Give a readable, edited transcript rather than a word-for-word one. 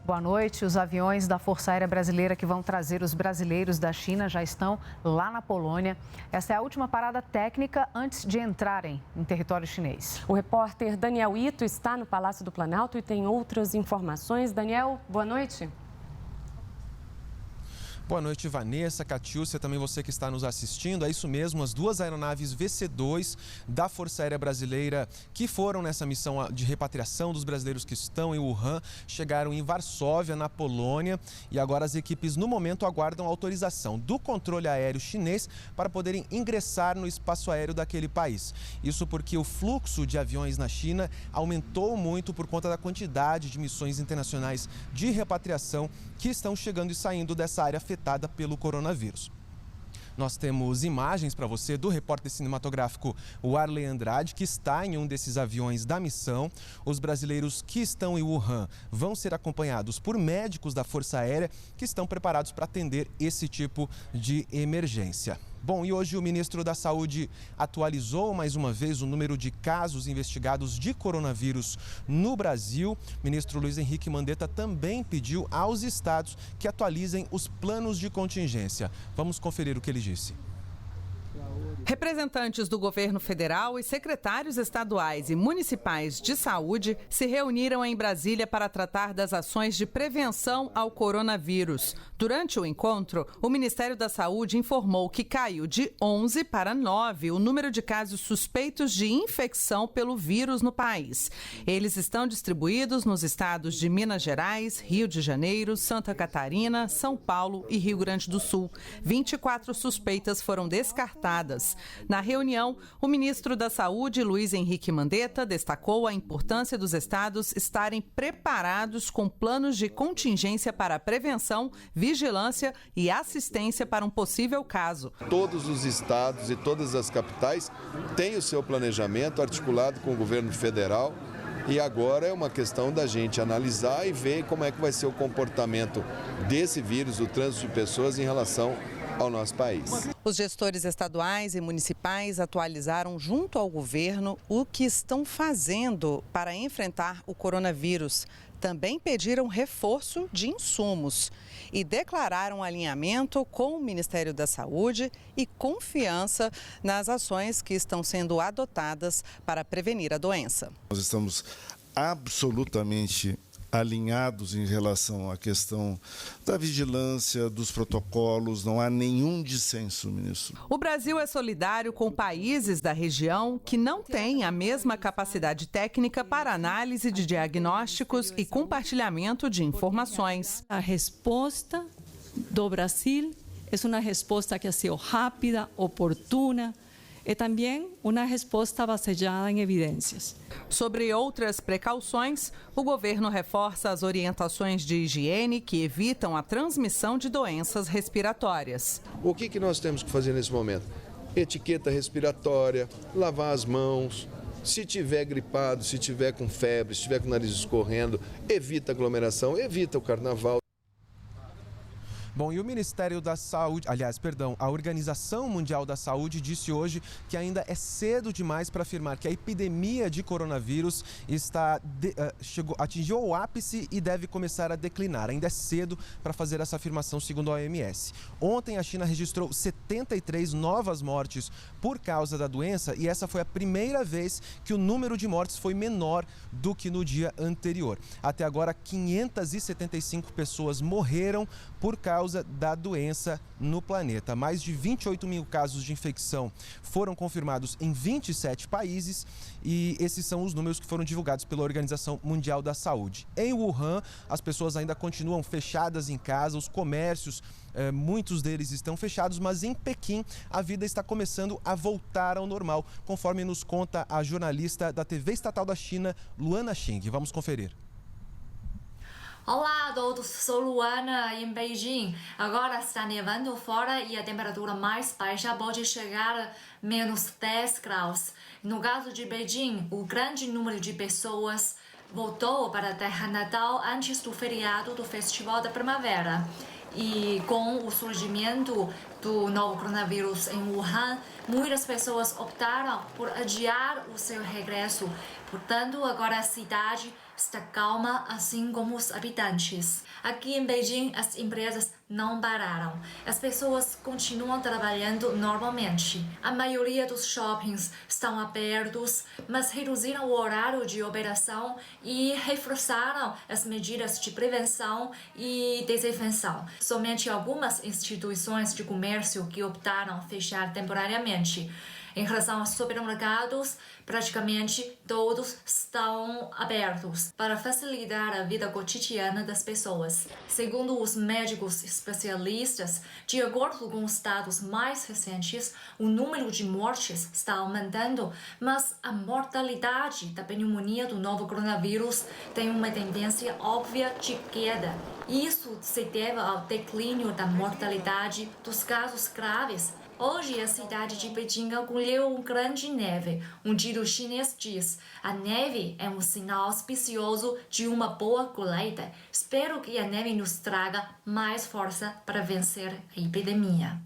Boa noite. Os aviões da Força Aérea Brasileira que vão trazer os brasileiros da China já estão lá na Polônia. Essa é a última parada técnica antes de entrarem em território chinês. O repórter Daniel Ito está no Palácio do Planalto e tem outras informações. Daniel, boa noite. Boa noite, Vanessa, Catiúcia, também você que está nos assistindo. É isso mesmo, as duas aeronaves VC-2 da Força Aérea Brasileira que foram nessa missão de repatriação dos brasileiros que estão em Wuhan, chegaram em Varsóvia, na Polônia, e agora as equipes no momento aguardam a autorização do controle aéreo chinês para poderem ingressar no espaço aéreo daquele país. Isso porque o fluxo de aviões na China aumentou muito por conta da quantidade de missões internacionais de repatriação que estão chegando e saindo dessa área afetada pelo coronavírus. Nós temos imagens para você do repórter cinematográfico Warley Andrade, que está em um desses aviões da missão. Os brasileiros que estão em Wuhan vão ser acompanhados por médicos da Força Aérea que estão preparados para atender esse tipo de emergência. Bom, e hoje o ministro da Saúde atualizou mais uma vez o número de casos investigados de coronavírus no Brasil. O ministro Luiz Henrique Mandetta também pediu aos estados que atualizem os planos de contingência. Vamos conferir o que ele disse. Representantes do governo federal e secretários estaduais e municipais de saúde se reuniram em Brasília para tratar das ações de prevenção ao coronavírus. Durante o encontro, o Ministério da Saúde informou que caiu de 11 para 9 o número de casos suspeitos de infecção pelo vírus no país. Eles estão distribuídos nos estados de Minas Gerais, Rio de Janeiro, Santa Catarina, São Paulo e Rio Grande do Sul. 24 suspeitas foram descartadas. Na reunião, o ministro da Saúde, Luiz Henrique Mandetta, destacou a importância dos estados estarem preparados com planos de contingência para a prevenção, vigilância e assistência para um possível caso. Todos os estados e todas as capitais têm o seu planejamento articulado com o governo federal e agora é uma questão da gente analisar e ver como é que vai ser o comportamento desse vírus, o trânsito de pessoas em relação ao nosso país. Os gestores estaduais e municipais atualizaram junto ao governo o que estão fazendo para enfrentar o coronavírus. Também pediram reforço de insumos e declararam alinhamento com o Ministério da Saúde e confiança nas ações que estão sendo adotadas para prevenir a doença. Nós estamos absolutamente alinhados em relação à questão da vigilância, dos protocolos, não há nenhum dissenso, ministro. O Brasil é solidário com países da região que não têm a mesma capacidade técnica para análise de diagnósticos e compartilhamento de informações. A resposta do Brasil é uma resposta que ha sido rápida, oportuna, e também uma resposta baseada em evidências. Sobre outras precauções, o governo reforça as orientações de higiene que evitam a transmissão de doenças respiratórias. O que nós temos que fazer nesse momento? Etiqueta respiratória, lavar as mãos. Se tiver gripado, se tiver com febre, se tiver com o nariz escorrendo, evita aglomeração, evita o carnaval. Bom, e o Ministério da Saúde, a Organização Mundial da Saúde disse hoje que ainda é cedo demais para afirmar que a epidemia de coronavírus atingiu o ápice e deve começar a declinar. Ainda é cedo para fazer essa afirmação, segundo a OMS. Ontem, a China registrou 73 novas mortes por causa da doença e essa foi a primeira vez que o número de mortes foi menor do que no dia anterior. Até agora, 575 pessoas morreram por causa da doença no planeta. Mais de 28 mil casos de infecção foram confirmados em 27 países e esses são os números que foram divulgados pela Organização Mundial da Saúde. Em Wuhan, as pessoas ainda continuam fechadas em casa, os comércios, muitos deles estão fechados, mas em Pequim a vida está começando a voltar ao normal, conforme nos conta a jornalista da TV estatal da China, Luana Xing. Vamos conferir. Olá a todos, sou Luana em Beijing. Agora está nevando fora e a temperatura mais baixa pode chegar a menos 10 graus. No caso de Beijing, o grande número de pessoas voltou para a terra natal antes do feriado do Festival da Primavera. E com o surgimento do novo coronavírus em Wuhan, muitas pessoas optaram por adiar o seu regresso. Portanto, agora a cidade está calma, assim como os habitantes. Aqui em Beijing, as empresas não pararam. As pessoas continuam trabalhando normalmente. A maioria dos shoppings estão abertos, mas reduziram o horário de operação e reforçaram as medidas de prevenção e desinfecção. Somente algumas instituições de comércio que optaram fechar temporariamente. Em relação aos supermercados, praticamente todos estão abertos para facilitar a vida cotidiana das pessoas. Segundo os médicos especialistas, de acordo com os dados mais recentes, o número de mortes está aumentando, mas a mortalidade da pneumonia do novo coronavírus tem uma tendência óbvia de queda. Isso se deve ao declínio da mortalidade dos casos graves. Hoje, a cidade de Beijing acolheu uma grande neve. Um dito chinês diz: a neve é um sinal auspicioso de uma boa colheita. Espero que a neve nos traga mais força para vencer a epidemia.